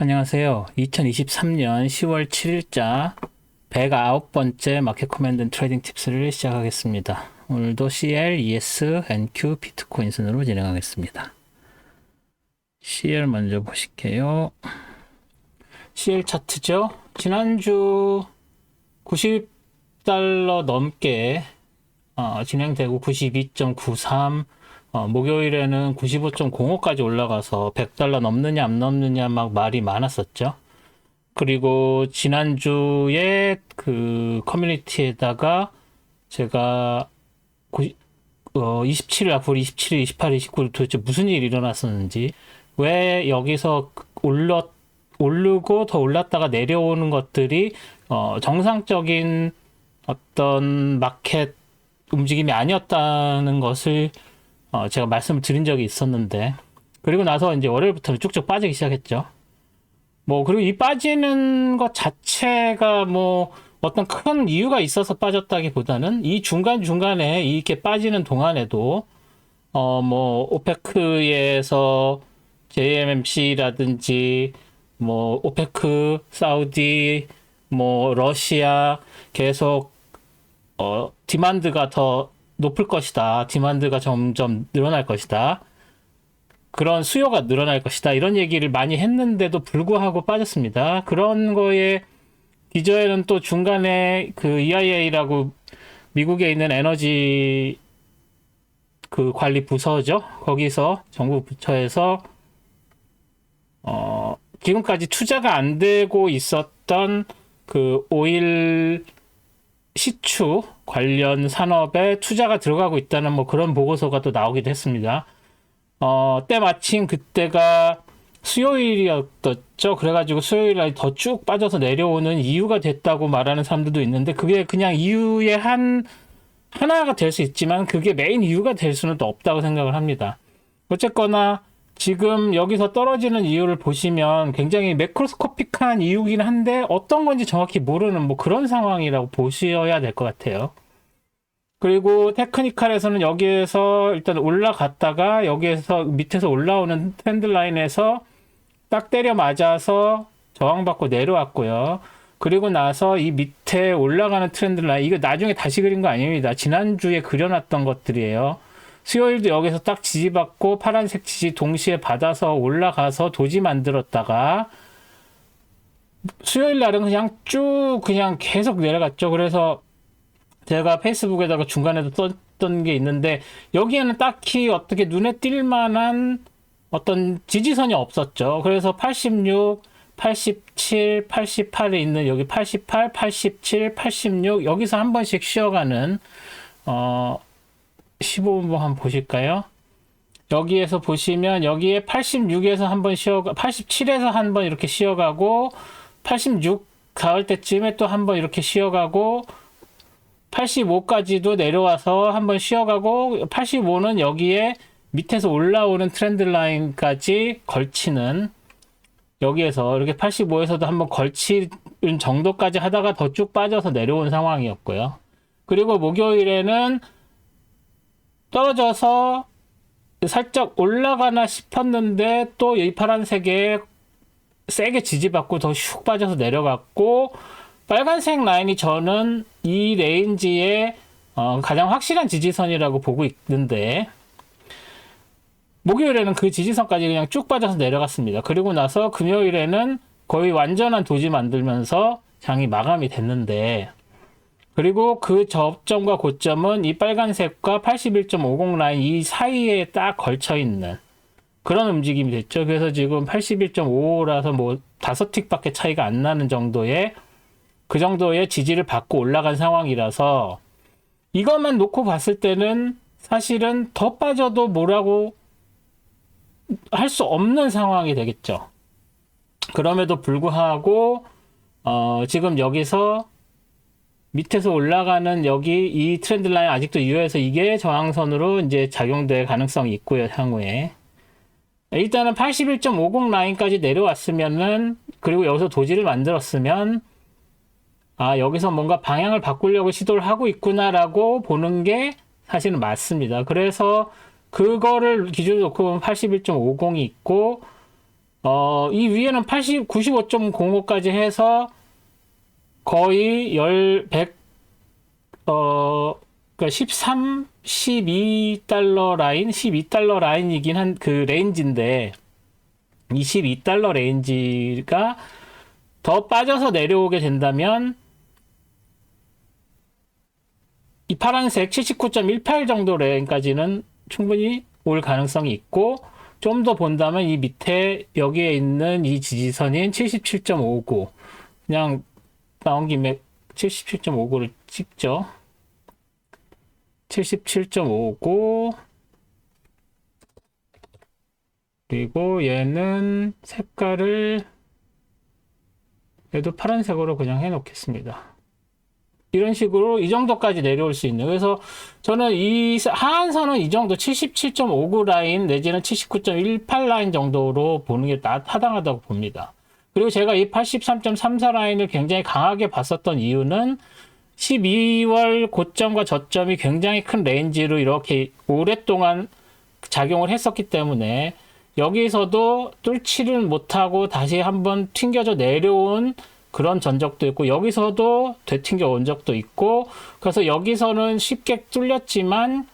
안녕하세요. 2023년 10월 7일자 109번째 마켓 커맨드 트레이딩 팁스를 시작하겠습니다. 오늘도 CL, ES, NQ, 비트코인 순으로 진행하겠습니다. CL 먼저 보실게요. CL 차트죠. 지난주 90달러 넘게 진행되고 92.93, 목요일에는 95.05까지 올라가서 100달러 넘느냐 안 넘느냐 막 말이 많았었죠. 그리고 지난주에 그 커뮤니티에다가 제가 27일, 앞으로 27일, 28일, 29일 도대체 무슨 일이 일어났었는지, 왜 여기서 오르고 더 올랐다가 내려오는 것들이 정상적인 어떤 마켓 움직임이 아니었다는 것을 제가 말씀을 드린 적이 있었는데, 그리고 나서 이제 월요일부터는 쭉쭉 빠지기 시작했죠. 그리고 이 빠지는 것 자체가 어떤 큰 이유가 있어서 빠졌다기보다는 이 중간중간에 이렇게 빠지는 동안에도, 오페크에서 JMMC라든지, 오페크, 사우디, 러시아 계속, 디만드가 더 높을 것이다. 디만드가 점점 늘어날 것이다. 그런 수요가 늘어날 것이다. 이런 얘기를 많이 했는데도 불구하고 빠졌습니다. 그런 거에 기저에는 또 중간에 그 EIA라고 미국에 있는 에너지 그 관리 부서죠. 거기서 정부 부처에서 지금까지 투자가 안 되고 있었던 그 오일 시추 관련 산업에 투자가 들어가고 있다는 그런 보고서가 또 나오기도 했습니다. 때마침 그때가 수요일이었죠. 그래가지고 수요일날 더 쭉 빠져서 내려오는 이유가 됐다고 말하는 사람들도 있는데, 그게 그냥 이유의 하나가 될 수 있지만 그게 메인 이유가 될 수는 또 없다고 생각을 합니다. 어쨌거나 지금 여기서 떨어지는 이유를 보시면 굉장히 매크로스코픽한 이유긴 한데 어떤 건지 정확히 모르는 그런 상황이라고 보셔야 될 것 같아요. 그리고 테크니컬에서는 여기에서 일단 올라갔다가 여기에서 밑에서 올라오는 트렌드 라인에서 딱 때려 맞아서 저항받고 내려왔고요. 그리고 나서 이 밑에 올라가는 트렌드 라인, 이거 나중에 다시 그린 거 아닙니다. 지난주에 그려놨던 것들이에요. 수요일도 여기서 딱 지지받고 파란색 지지 동시에 받아서 올라가서 도지 만들었다가 수요일 날은 그냥 계속 내려갔죠. 그래서 제가 페이스북에다가 중간에도 썼던 게 있는데, 여기에는 딱히 어떻게 눈에 띌 만한 어떤 지지선이 없었죠. 그래서 86, 87, 88에 있는 여기 88, 87, 86 여기서 한 번씩 쉬어가는 15분 한번 보실까요? 여기에서 보시면 여기에 86에서 한번 쉬어가, 87에서 한번 이렇게 쉬어가고, 86 가을 때쯤에 또 한번 이렇게 쉬어가고, 85까지도 내려와서 한번 쉬어가고, 85는 여기에 밑에서 올라오는 트렌드 라인까지 걸치는, 여기에서 이렇게 85에서도 한번 걸치는 정도까지 하다가 더 쭉 빠져서 내려온 상황이었고요. 그리고 목요일에는 떨어져서 살짝 올라가나 싶었는데 또 이 파란색에 세게 지지받고 더 슉 빠져서 내려갔고, 빨간색 라인이 저는 이 레인지의 가장 확실한 지지선이라고 보고 있는데, 목요일에는 그 지지선까지 그냥 쭉 빠져서 내려갔습니다. 그리고 나서 금요일에는 거의 완전한 도지 만들면서 장이 마감이 됐는데, 그리고 그 저점과 고점은 이 빨간색과 81.50 라인 이 사이에 딱 걸쳐 있는 그런 움직임이 됐죠. 그래서 지금 81.55라서 5틱밖에 차이가 안 나는 정도의 그 정도의 지지를 받고 올라간 상황이라서, 이것만 놓고 봤을 때는 사실은 더 빠져도 뭐라고 할 수 없는 상황이 되겠죠. 그럼에도 불구하고 지금 여기서 밑에서 올라가는 여기 이 트렌드 라인 아직도 유효해서 이게 저항선으로 이제 작용될 가능성이 있고요, 향후에. 일단은 81.50 라인까지 내려왔으면은, 그리고 여기서 도지를 만들었으면, 여기서 뭔가 방향을 바꾸려고 시도를 하고 있구나라고 보는 게 사실은 맞습니다. 그래서 그거를 기준으로 놓고 보면 81.50이 있고, 이 위에는 95.05까지 해서 거의 100, 그러니까 13, 12달러 라인, 12달러 라인이긴 한 그 레인지인데, 22달러 레인지가 더 빠져서 내려오게 된다면, 이 파란색 79.18 정도 레인까지는 충분히 올 가능성이 있고, 좀 더 본다면 이 밑에 여기에 있는 이 지지선인 77.59, 그냥 나온 김에 77.59를 찍죠. 77.59, 그리고 얘는 색깔을 얘도 파란색으로 그냥 해 놓겠습니다. 이런 식으로 이 정도까지 내려올 수 있는. 그래서 저는 이 하한선은 이 정도 77.59 라인 내지는 79.18 라인 정도로 보는 게 타당하다고 봅니다. 그리고 제가 이 83.34 라인을 굉장히 강하게 봤었던 이유는 12월 고점과 저점이 굉장히 큰 레인지로 이렇게 오랫동안 작용을 했었기 때문에 여기서도 뚫지를 못하고 다시 한번 튕겨져 내려온 그런 전적도 있고, 여기서도 되튕겨 온 적도 있고, 그래서 여기서는 쉽게 뚫렸지만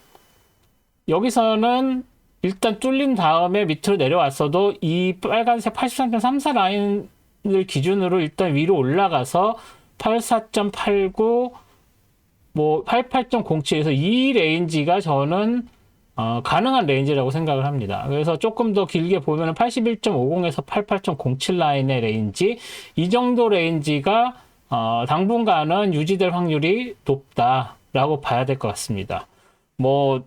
여기서는 일단 뚫린 다음에 밑으로 내려왔어도 이 빨간색 83.34 라인을 기준으로 일단 위로 올라가서 84.89, 뭐 88.07에서 이 레인지가 저는 가능한 레인지라고 생각을 합니다. 그래서 조금 더 길게 보면 81.50에서 88.07 라인의 레인지, 이 정도 레인지가 당분간은 유지될 확률이 높다라고 봐야 될 것 같습니다. 뭐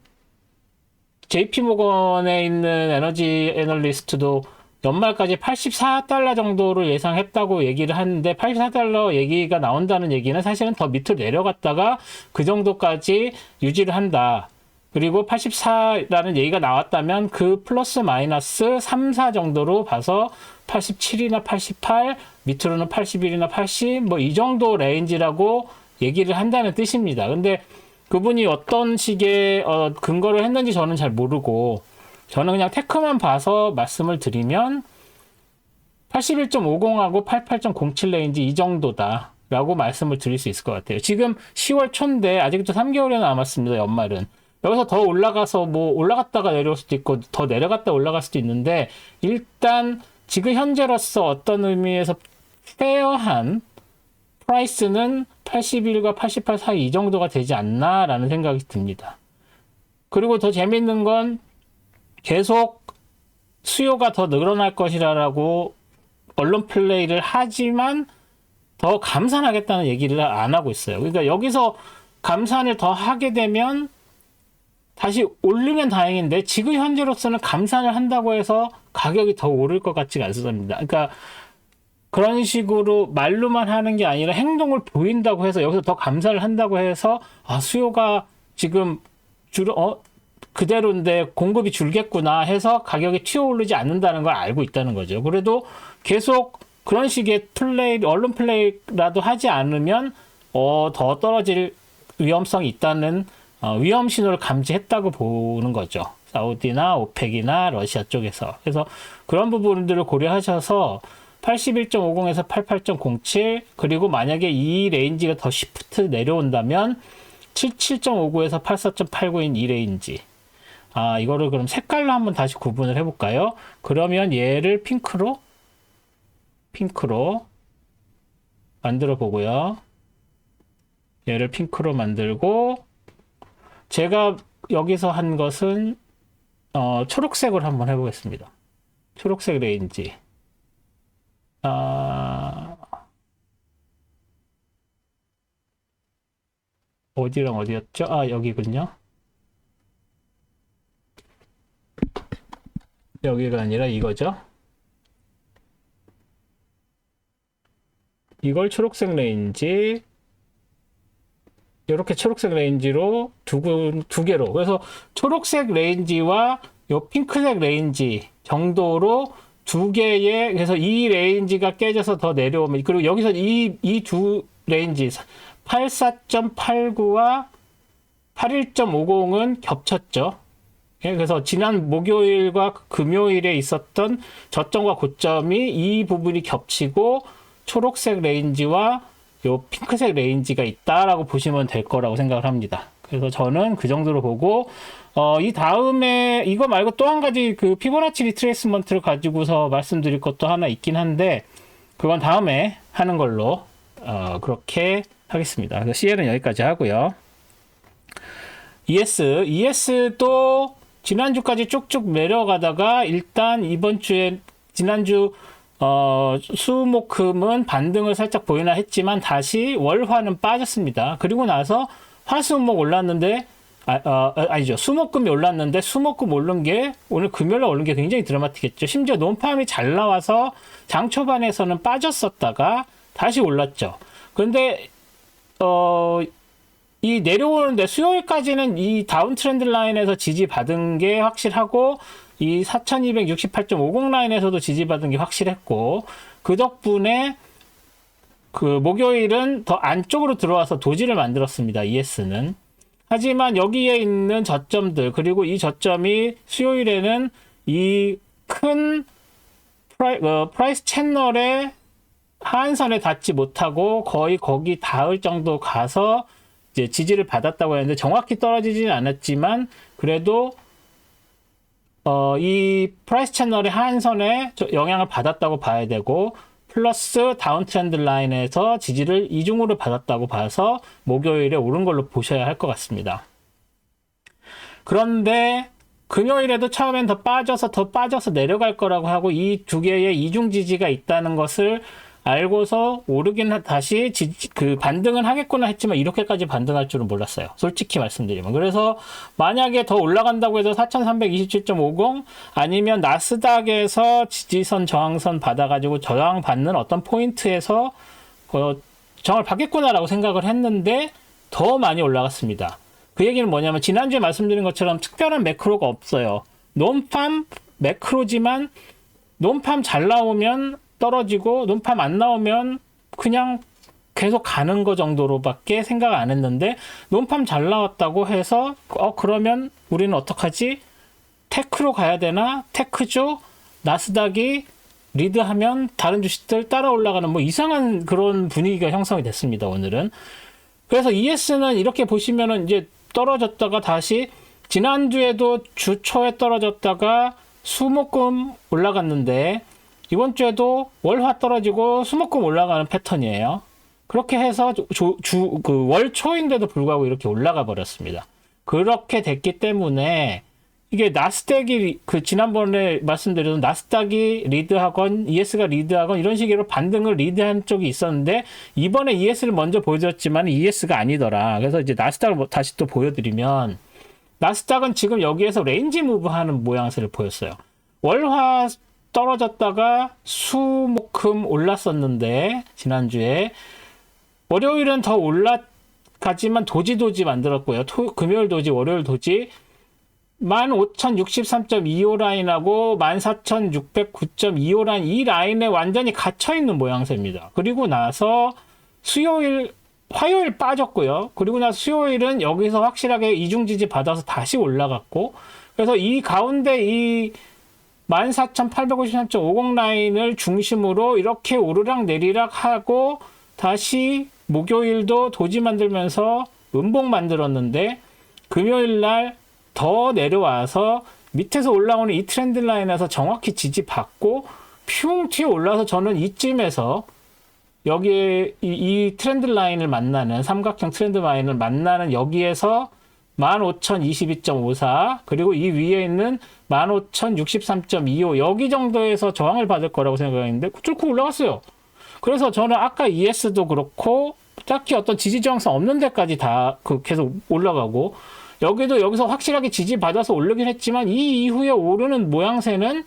JP모건에 있는 에너지 애널리스트도 연말까지 84달러 정도를 예상했다고 얘기를 하는데, 84달러 얘기가 나온다는 얘기는 사실은 더 밑으로 내려갔다가 그 정도까지 유지를 한다. 그리고 84라는 얘기가 나왔다면 그 플러스 마이너스 3, 4 정도로 봐서 87이나 88, 밑으로는 81이나 80, 뭐 이 정도 레인지라고 얘기를 한다는 뜻입니다. 근데 그분이 어떤 식의 근거를 했는지 저는 잘 모르고, 저는 그냥 테크만 봐서 말씀을 드리면 81.50하고 88.07 레인지 이 정도다 라고 말씀을 드릴 수 있을 것 같아요. 지금 10월 초인데 아직도 3개월이 남았습니다. 연말은. 여기서 더 올라가서 뭐 올라갔다가 내려올 수도 있고 더 내려갔다 올라갈 수도 있는데, 일단 지금 현재로서 어떤 의미에서 페어한 프라이스는 81과 88 사이 이 정도가 되지 않나라는 생각이 듭니다. 그리고 더 재밌는 건 계속 수요가 더 늘어날 것이라고 언론 플레이를 하지만 더 감산하겠다는 얘기를 안 하고 있어요. 그러니까 여기서 감산을 더 하게 되면 다시 오르면 다행인데, 지금 현재로서는 감산을 한다고 해서 가격이 더 오를 것 같지가 않습니다. 그러니까 그런 식으로 말로만 하는 게 아니라 행동을 보인다고 해서, 여기서 더 감산을 한다고 해서 수요가 지금 그대로인데 공급이 줄겠구나 해서 가격이 튀어오르지 않는다는 걸 알고 있다는 거죠. 그래도 계속 그런 식의 플레이, 언론 플레이라도 하지 않으면 더 떨어질 위험성이 있다는 위험 신호를 감지했다고 보는 거죠. 사우디나 오펙이나 러시아 쪽에서. 그래서 그런 부분들을 고려하셔서 81.50에서 88.07, 그리고 만약에 이 레인지가 더 시프트 내려온다면 77.59에서 84.89인 이 레인지. 이거를 그럼 색깔로 한번 다시 구분을 해볼까요? 그러면 얘를 핑크로 만들어 보고요. 얘를 핑크로 만들고, 제가 여기서 한 것은 초록색으로 한번 해보겠습니다. 초록색 레인지. 어디랑 어디였죠? 여기군요. 여기가 아니라 이거죠. 이걸 초록색 레인지, 이렇게 초록색 레인지로 두 개로. 그래서 초록색 레인지와 요 핑크색 레인지 정도로 두 개의, 그래서 이 레인지가 깨져서 더 내려오면, 그리고 여기서 이 두 레인지 84.89와 81.50은 겹쳤죠. 예, 그래서 지난 목요일과 금요일에 있었던 저점과 고점이 이 부분이 겹치고 초록색 레인지와 요 핑크색 레인지가 있다라고 보시면 될 거라고 생각을 합니다. 그래서 저는 그 정도로 보고 이 다음에 이거 말고 또 한 가지 그 피보나치 리트레이스먼트를 가지고서 말씀드릴 것도 하나 있긴 한데 그건 다음에 하는 걸로 그렇게 하겠습니다. 그래서 CL은 여기까지 하고요. ES도 지난주까지 쭉쭉 내려가다가 일단 이번 주에 지난주 수목금은 반등을 살짝 보이나 했지만 다시 월화는 빠졌습니다. 그리고 나서 화수목 올랐는데 아니죠. 수목금이 올랐는데 수목금 오른 게 오늘 금요일에 오른 게 굉장히 드라마틱했죠. 심지어 논팜이 잘 나와서 장 초반에서는 빠졌었다가 다시 올랐죠. 그런데 이 내려오는데 수요일까지는 이 다운 트렌드 라인에서 지지받은 게 확실하고 이 4268.50 라인에서도 지지받은 게 확실했고 그 덕분에 그 목요일은 더 안쪽으로 들어와서 도지를 만들었습니다. ES는. 하지만 여기에 있는 저점들 그리고 이 저점이 수요일에는 이 큰 프라이스 채널의 하한선에 닿지 못하고 거의 거기 닿을 정도 가서 이제 지지를 받았다고 했는데 정확히 떨어지지는 않았지만 그래도 이 프라이스 채널의 하한선에 영향을 받았다고 봐야 되고 플러스 다운 트렌드 라인에서 지지를 이중으로 받았다고 봐서 목요일에 오른 걸로 보셔야 할 것 같습니다. 그런데 금요일에도 처음엔 더 빠져서 내려갈 거라고 하고 이 두 개의 이중 지지가 있다는 것을 알고서 오르긴 다시 그 반등은 하겠구나 했지만 이렇게까지 반등할 줄은 몰랐어요. 솔직히 말씀드리면. 그래서 만약에 더 올라간다고 해서 4327.50 아니면 나스닥에서 지지선 저항선 받아가지고 저항받는 어떤 포인트에서 저항을 받겠구나라고 생각을 했는데 더 많이 올라갔습니다. 그 얘기는 뭐냐면 지난주에 말씀드린 것처럼 특별한 매크로가 없어요. 논팜 매크로지만 논팜 잘 나오면 떨어지고 논팜 안 나오면 그냥 계속 가는 거 정도로밖에 생각 안 했는데 논팜 잘 나왔다고 해서 그러면 우리는 어떡하지? 테크로 가야 되나? 테크죠? 나스닥이 리드하면 다른 주식들 따라 올라가는 뭐 이상한 그런 분위기가 형성이 됐습니다. 오늘은. 그래서 ES는 이렇게 보시면은 이제 떨어졌다가 다시 지난주에도 주 초에 떨어졌다가 수목금 올라갔는데 이번 주에도 월화 떨어지고 수목금 올라가는 패턴이에요. 그렇게 해서 그 월 초인데도 불구하고 이렇게 올라가 버렸습니다. 그렇게 됐기 때문에 이게 나스닥이 그 지난번에 말씀드렸던 나스닥이 리드하건 ES가 리드하건 이런 식으로 반등을 리드한 쪽이 있었는데 이번에 ES를 먼저 보여드렸지만 ES가 아니더라. 그래서 이제 나스닥을 다시 또 보여드리면 나스닥은 지금 여기에서 레인지 무브 하는 모양새를 보였어요. 월화 떨어졌다가 수목금 올랐었는데 지난주에 월요일은 더 올라가지만 도지 만들었고요. 금요일 도지 월요일 도지 15,063.25 라인하고 14,609.25 라인 이 라인에 완전히 갇혀있는 모양새입니다. 그리고 나서 화요일 빠졌고요. 그리고 나서 수요일은 여기서 확실하게 이중지지 받아서 다시 올라갔고 그래서 이 가운데 이 14,853.50 라인을 중심으로 이렇게 오르락 내리락 하고 다시 목요일도 도지 만들면서 음봉 만들었는데 금요일 날 더 내려와서 밑에서 올라오는 이 트렌드 라인에서 정확히 지지받고 퓨 튀어 올라서 저는 이쯤에서 여기에 이 트렌드 라인을 만나는 삼각형 트렌드 라인을 만나는 여기에서 15,022.54 그리고 이 위에 있는 15,063.25 여기 정도에서 저항을 받을 거라고 생각했는데 뚫고 올라갔어요. 그래서 저는 아까 ES도 그렇고 딱히 어떤 지지 저항성 없는 데까지 다 계속 올라가고 여기서 확실하게 지지받아서 오르긴 했지만 이 이후에 오르는 모양새는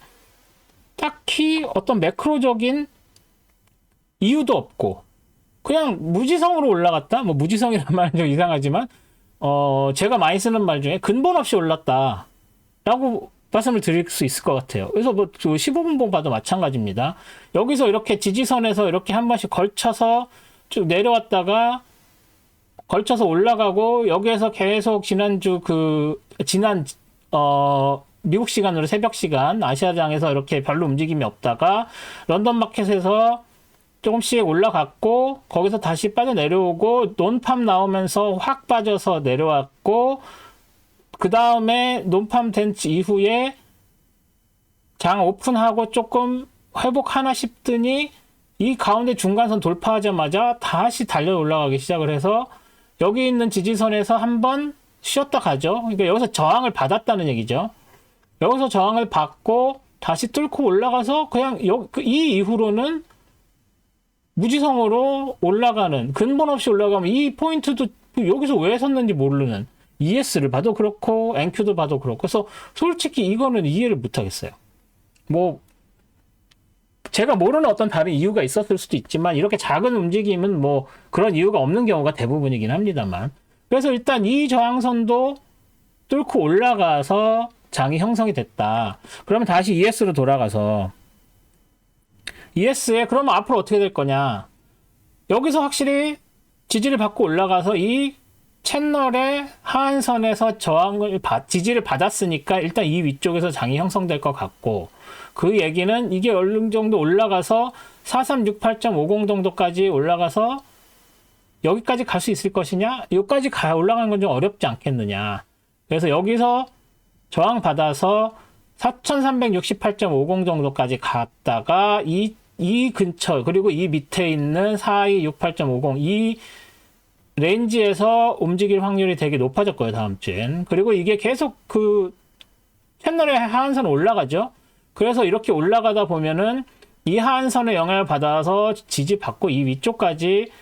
딱히 어떤 매크로적인 이유도 없고 그냥 무지성으로 올라갔다? 뭐 무지성이라는 말은 좀 이상하지만 제가 많이 쓰는 말 중에 근본 없이 올랐다 라고 말씀을 드릴 수 있을 것 같아요. 그래서 뭐 15분봉 봐도 마찬가지입니다. 여기서 이렇게 지지선에서 이렇게 한 번씩 걸쳐서 쭉 내려왔다가 걸쳐서 올라가고 여기에서 계속 지난 미국 시간으로 새벽 시간 아시아장에서 이렇게 별로 움직임이 없다가 런던 마켓에서 조금씩 올라갔고 거기서 다시 빠져내려오고 논팜 나오면서 확 빠져서 내려왔고 그 다음에 논팜 된 이후에 장 오픈하고 조금 회복하나 싶더니 이 가운데 중간선 돌파하자마자 다시 달려 올라가기 시작을 해서 여기 있는 지지선에서 한번 쉬었다 가죠. 그러니까 여기서 저항을 받았다는 얘기죠. 여기서 저항을 받고 다시 뚫고 올라가서 그냥 이 이후로는 무지성으로 올라가는, 근본 없이 올라가면 이 포인트도 여기서 왜 섰는지 모르는, ES를 봐도 그렇고 NQ도 봐도 그렇고. 그래서 솔직히 이거는 이해를 못 하겠어요. 뭐 제가 모르는 어떤 다른 이유가 있었을 수도 있지만 이렇게 작은 움직임은 뭐 그런 이유가 없는 경우가 대부분이긴 합니다만. 그래서 일단 이 저항선도 뚫고 올라가서 장이 형성이 됐다. 그러면 다시 ES로 돌아가서 ES에 그러면 앞으로 어떻게 될 거냐. 여기서 확실히 지지를 받고 올라가서 이 채널의 하한선에서 지지를 받았으니까 일단 이 위쪽에서 장이 형성될 것 같고, 그 얘기는 이게 어느 정도 올라가서 4368.50 정도까지 올라가서 여기까지 갈 수 있을 것이냐? 여기까지 올라가는 건 좀 어렵지 않겠느냐. 그래서 여기서 저항 받아서 4368.50 정도까지 갔다가 이 근처, 그리고 이 밑에 있는 4268.50 이 레인지에서 움직일 확률이 되게 높아졌고요, 다음 주엔. 그리고 이게 계속 그 채널의 하한선 올라가죠. 그래서 이렇게 올라가다 보면은 이 하한선의 영향을 받아서 지지받고 이 위쪽까지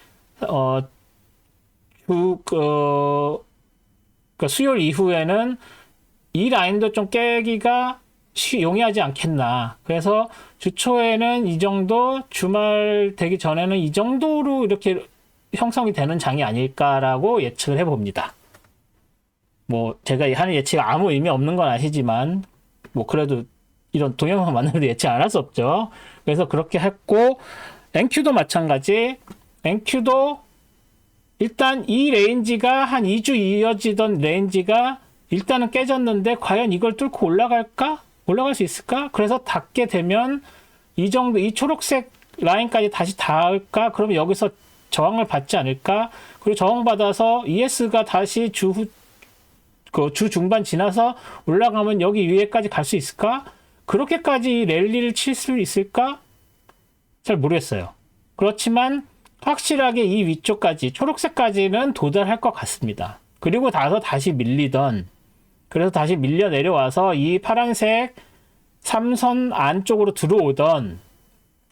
수요일 이후에는 이 라인도 좀 깨기가 용이하지 않겠나. 그래서 주 초에는 이 정도, 주말 되기 전에는 이 정도로 이렇게 형성이 되는 장이 아닐까라고 예측을 해봅니다. 뭐 제가 하는 예측이 아무 의미 없는 건 아시지만 뭐 그래도 이런 동영상 만나도 예측 안 할 수 없죠. 그래서 그렇게 했고, NQ도 마찬가지. NQ도 일단 이 레인지가 한 2주 이어지던 레인지가 일단은 깨졌는데 과연 이걸 뚫고 올라갈까? 올라갈 수 있을까? 그래서 닿게 되면 이 정도, 이 초록색 라인까지 다시 닿을까? 그러면 여기서 저항을 받지 않을까? 그리고 저항받아서 ES가 다시 주 중반 지나서 올라가면 여기 위에까지 갈 수 있을까? 그렇게까지 랠리를 칠 수 있을까? 잘 모르겠어요. 그렇지만 확실하게 이 위쪽까지, 초록색까지는 도달할 것 같습니다. 그리고 다시 밀리던, 그래서 다시 밀려 내려와서 이 파란색 3선 안쪽으로 들어오던,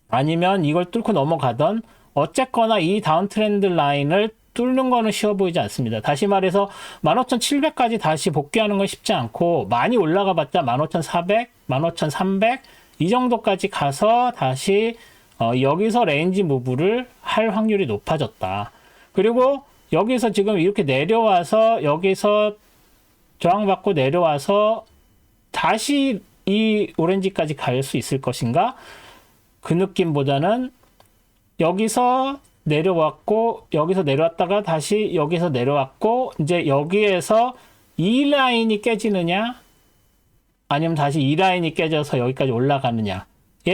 아니면 이걸 뚫고 넘어가던, 어쨌거나 이 다운 트렌드 라인을 뚫는 거는 쉬워 보이지 않습니다. 다시 말해서 15,700까지 다시 복귀하는 건 쉽지 않고, 많이 올라가 봤자 15,400, 15,300 이 정도까지 가서 다시 여기서 레인지 무브를 할 확률이 높아졌다. 그리고 여기서 지금 이렇게 내려와서 여기서 저항받고 내려와서 다시 이 오렌지까지 갈 수 있을 것인가? 그 느낌보다는 여기서 내려왔고, 여기서 내려왔다가 다시 여기서 내려왔고, 이제 여기에서 이 라인이 깨지느냐, 아니면 다시 이 라인이 깨져서 여기까지 올라가느냐의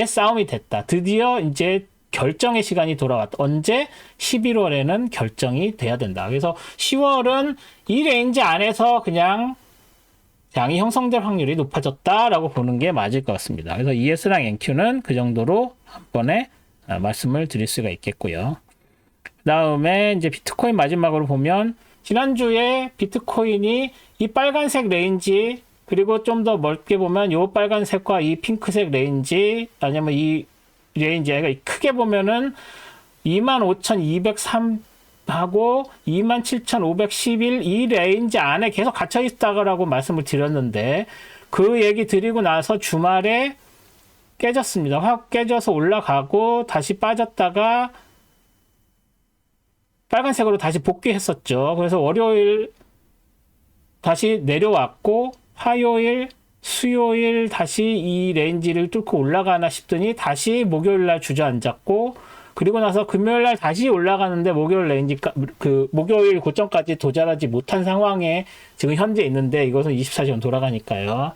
싸움이 됐다. 드디어 이제 결정의 시간이 돌아왔다. 언제? 11월에는 결정이 돼야 된다. 그래서 10월은 이 레인지 안에서 그냥 장이 형성될 확률이 높아졌다라고 보는 게 맞을 것 같습니다. 그래서 ES랑 NQ는 그 정도로 한 번에 말씀을 드릴 수가 있겠고요. 그 다음에 이제 비트코인 마지막으로 보면, 지난주에 비트코인이 이 빨간색 레인지, 그리고 좀 더 멀게 보면 이 빨간색과 이 핑크색 레인지, 아니면 이 레인지, 크게 보면은 25,203 하고 27,511 이 레인지 안에 계속 갇혀 있다고 말씀을 드렸는데, 그 얘기 드리고 나서 주말에 깨졌습니다. 확 깨져서 올라가고 다시 빠졌다가 빨간색으로 다시 복귀했었죠. 그래서 월요일 다시 내려왔고, 화요일, 수요일 다시 이 레인지를 뚫고 올라가나 싶더니 다시 목요일날 주저앉았고, 그리고 나서 금요일 날 다시 올라가는데 목요일 고점까지 도달하지 못한 상황에 지금 현재 있는데 이것은 24시간 돌아가니까요.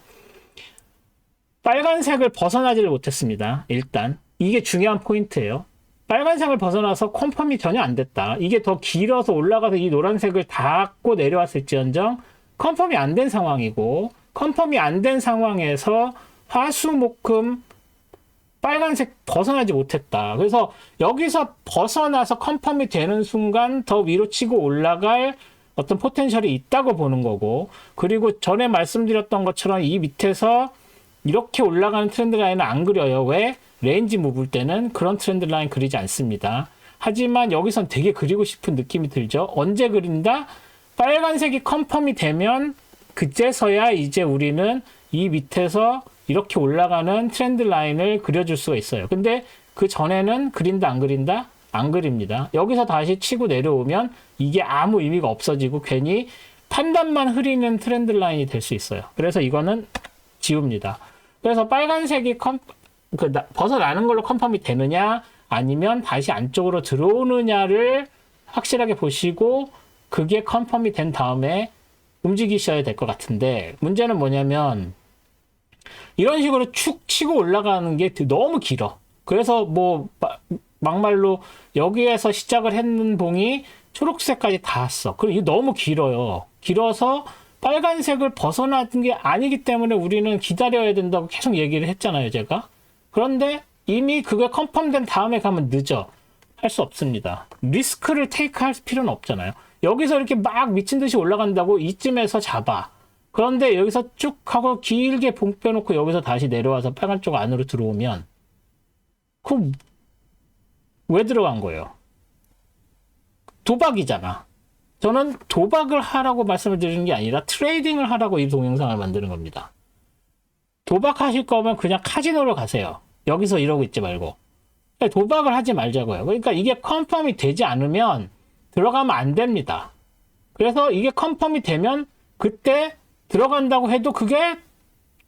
빨간색을 벗어나지를 못했습니다. 일단 이게 중요한 포인트예요. 빨간색을 벗어나서 컨펌이 전혀 안 됐다. 이게 더 길어서 올라가서 이 노란색을 닿고 내려왔을지언정 컨펌이 안 된 상황이고, 컨펌이 안 된 상황에서 화수목금 빨간색 벗어나지 못했다. 그래서 여기서 벗어나서 컨펌이 되는 순간 더 위로 치고 올라갈 어떤 포텐셜이 있다고 보는 거고, 그리고 전에 말씀드렸던 것처럼 이 밑에서 이렇게 올라가는 트렌드 라인은 안 그려요. 왜? 레인지 무브일 때는 그런 트렌드 라인 그리지 않습니다. 하지만 여기선 되게 그리고 싶은 느낌이 들죠. 언제 그린다? 빨간색이 컨펌이 되면 그제서야 이제 우리는 이 밑에서 이렇게 올라가는 트렌드 라인을 그려줄 수가 있어요. 근데 그 전에는 그린다 안 그린다? 안 그립니다. 여기서 다시 치고 내려오면 이게 아무 의미가 없어지고 괜히 판단만 흐리는 트렌드 라인이 될 수 있어요. 그래서 이거는 지웁니다. 그래서 빨간색이 벗어나는 걸로 컨펌이 되느냐 아니면 다시 안쪽으로 들어오느냐를 확실하게 보시고 그게 컨펌이 된 다음에 움직이셔야 될 것 같은데, 문제는 뭐냐면 이런 식으로 축 치고 올라가는 게 너무 길어. 그래서 뭐 막말로 여기에서 시작을 했는 봉이 초록색까지 닿았어. 그리고 이게 너무 길어요. 길어서 빨간색을 벗어나는 게 아니기 때문에 우리는 기다려야 된다고 계속 얘기를 했잖아요, 제가. 그런데 이미 그게 컨펌된 다음에 가면 늦어. 할 수 없습니다. 리스크를 테이크할 필요는 없잖아요. 여기서 이렇게 막 미친 듯이 올라간다고 이쯤에서 잡아. 그런데 여기서 쭉 하고 길게 봉 빼놓고 여기서 다시 내려와서 빨간 쪽 안으로 들어오면 그럼 왜 들어간 거예요? 도박이잖아. 저는 도박을 하라고 말씀을 드리는 게 아니라 트레이딩을 하라고 이 동영상을 만드는 겁니다. 도박하실 거면 그냥 카지노로 가세요. 여기서 이러고 있지 말고. 도박을 하지 말자고요. 그러니까 이게 컨펌이 되지 않으면 들어가면 안 됩니다. 그래서 이게 컨펌이 되면 그때 들어간다고 해도 그게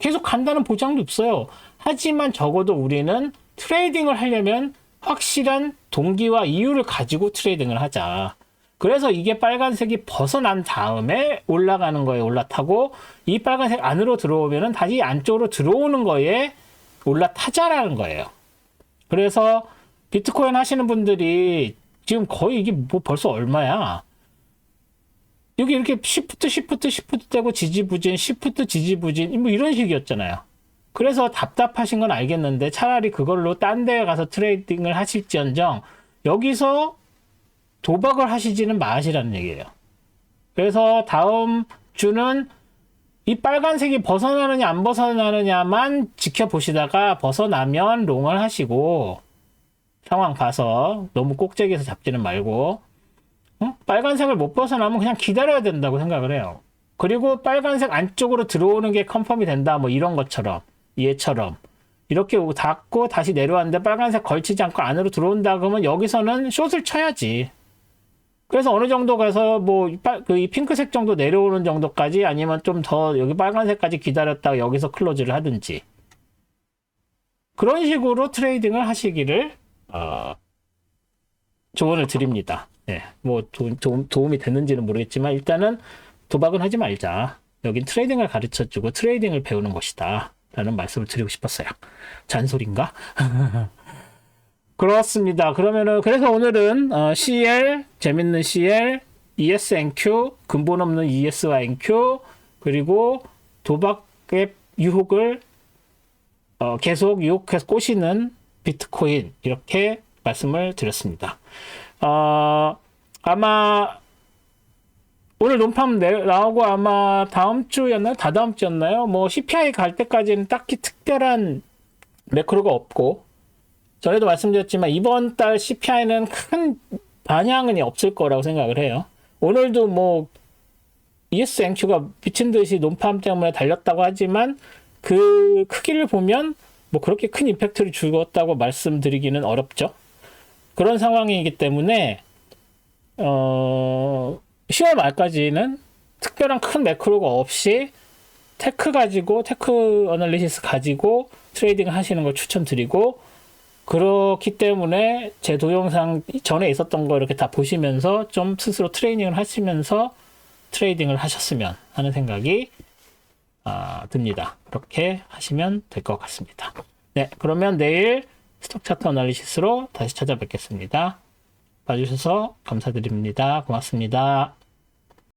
계속 간다는 보장도 없어요. 하지만 적어도 우리는 트레이딩을 하려면 확실한 동기와 이유를 가지고 트레이딩을 하자. 그래서 이게 빨간색이 벗어난 다음에 올라가는 거에 올라타고, 이 빨간색 안으로 들어오면은 다시 안쪽으로 들어오는 거에 올라타자라는 거예요. 그래서 비트코인 하시는 분들이 지금 거의 이게 뭐 벌써 얼마야? 여기 이렇게 시프트 되고 지지부진, 시프트 지지부진, 뭐 이런 식이었잖아요. 그래서 답답하신 건 알겠는데 차라리 그걸로 딴 데에 가서 트레이딩을 하실지언정 여기서 도박을 하시지는 마시라는 얘기예요. 그래서 다음 주는 이 빨간색이 벗어나느냐 안 벗어나느냐만 지켜보시다가 벗어나면 롱을 하시고, 상황 봐서 너무 꼭대기에서 잡지는 말고, 빨간색을 못 벗어나면 그냥 기다려야 된다고 생각을 해요. 그리고 빨간색 안쪽으로 들어오는 게 컨펌이 된다, 뭐 이런 것처럼, 얘처럼 이렇게 닫고 다시 내려왔는데 빨간색 걸치지 않고 안으로 들어온다 그러면 여기서는 숏을 쳐야지. 그래서 어느 정도 가서 이 핑크색 정도 내려오는 정도까지, 아니면 좀 더 여기 빨간색까지 기다렸다가 여기서 클로즈를 하든지, 그런 식으로 트레이딩을 하시기를 조언을 드립니다. 네, 뭐 도움이 됐는지는 모르겠지만 일단은 도박은 하지 말자. 여긴 트레이딩을 가르쳐주고 트레이딩을 배우는 것이다 라는 말씀을 드리고 싶었어요. 잔소리인가? 그렇습니다. 그래서 오늘은 CL, 재밌는 CL, ESNQ, 근본 없는 ES와 NQ, 그리고 도박의 유혹을 계속 유혹해서 꼬시는 비트코인, 이렇게 말씀을 드렸습니다. 아마 오늘 논팜 나오고 아마 다음 주였나요? 다다음 주였나요? 뭐 CPI 갈 때까지는 딱히 특별한 매크로가 없고, 전에도 말씀드렸지만 이번 달 CPI는 큰 반향은 없을 거라고 생각을 해요. 오늘도 뭐 ESNQ가 미친 듯이 논팜 때문에 달렸다고 하지만 그 크기를 보면 뭐 그렇게 큰 임팩트를 주었다고 말씀드리기는 어렵죠. 그런 상황이기 때문에 10월 말까지는 특별한 큰 매크로가 없이 테크 어널리시스 가지고 트레이딩을 하시는 걸 추천드리고, 그렇기 때문에 제 동영상 전에 있었던 거 이렇게 다 보시면서 좀 스스로 트레이닝을 하시면서 트레이딩을 하셨으면 하는 생각이 듭니다. 그렇게 하시면 될 것 같습니다. 네, 그러면 내일 스톡 차트 어널리시스로 다시 찾아뵙겠습니다. 봐주셔서 감사드립니다. 고맙습니다.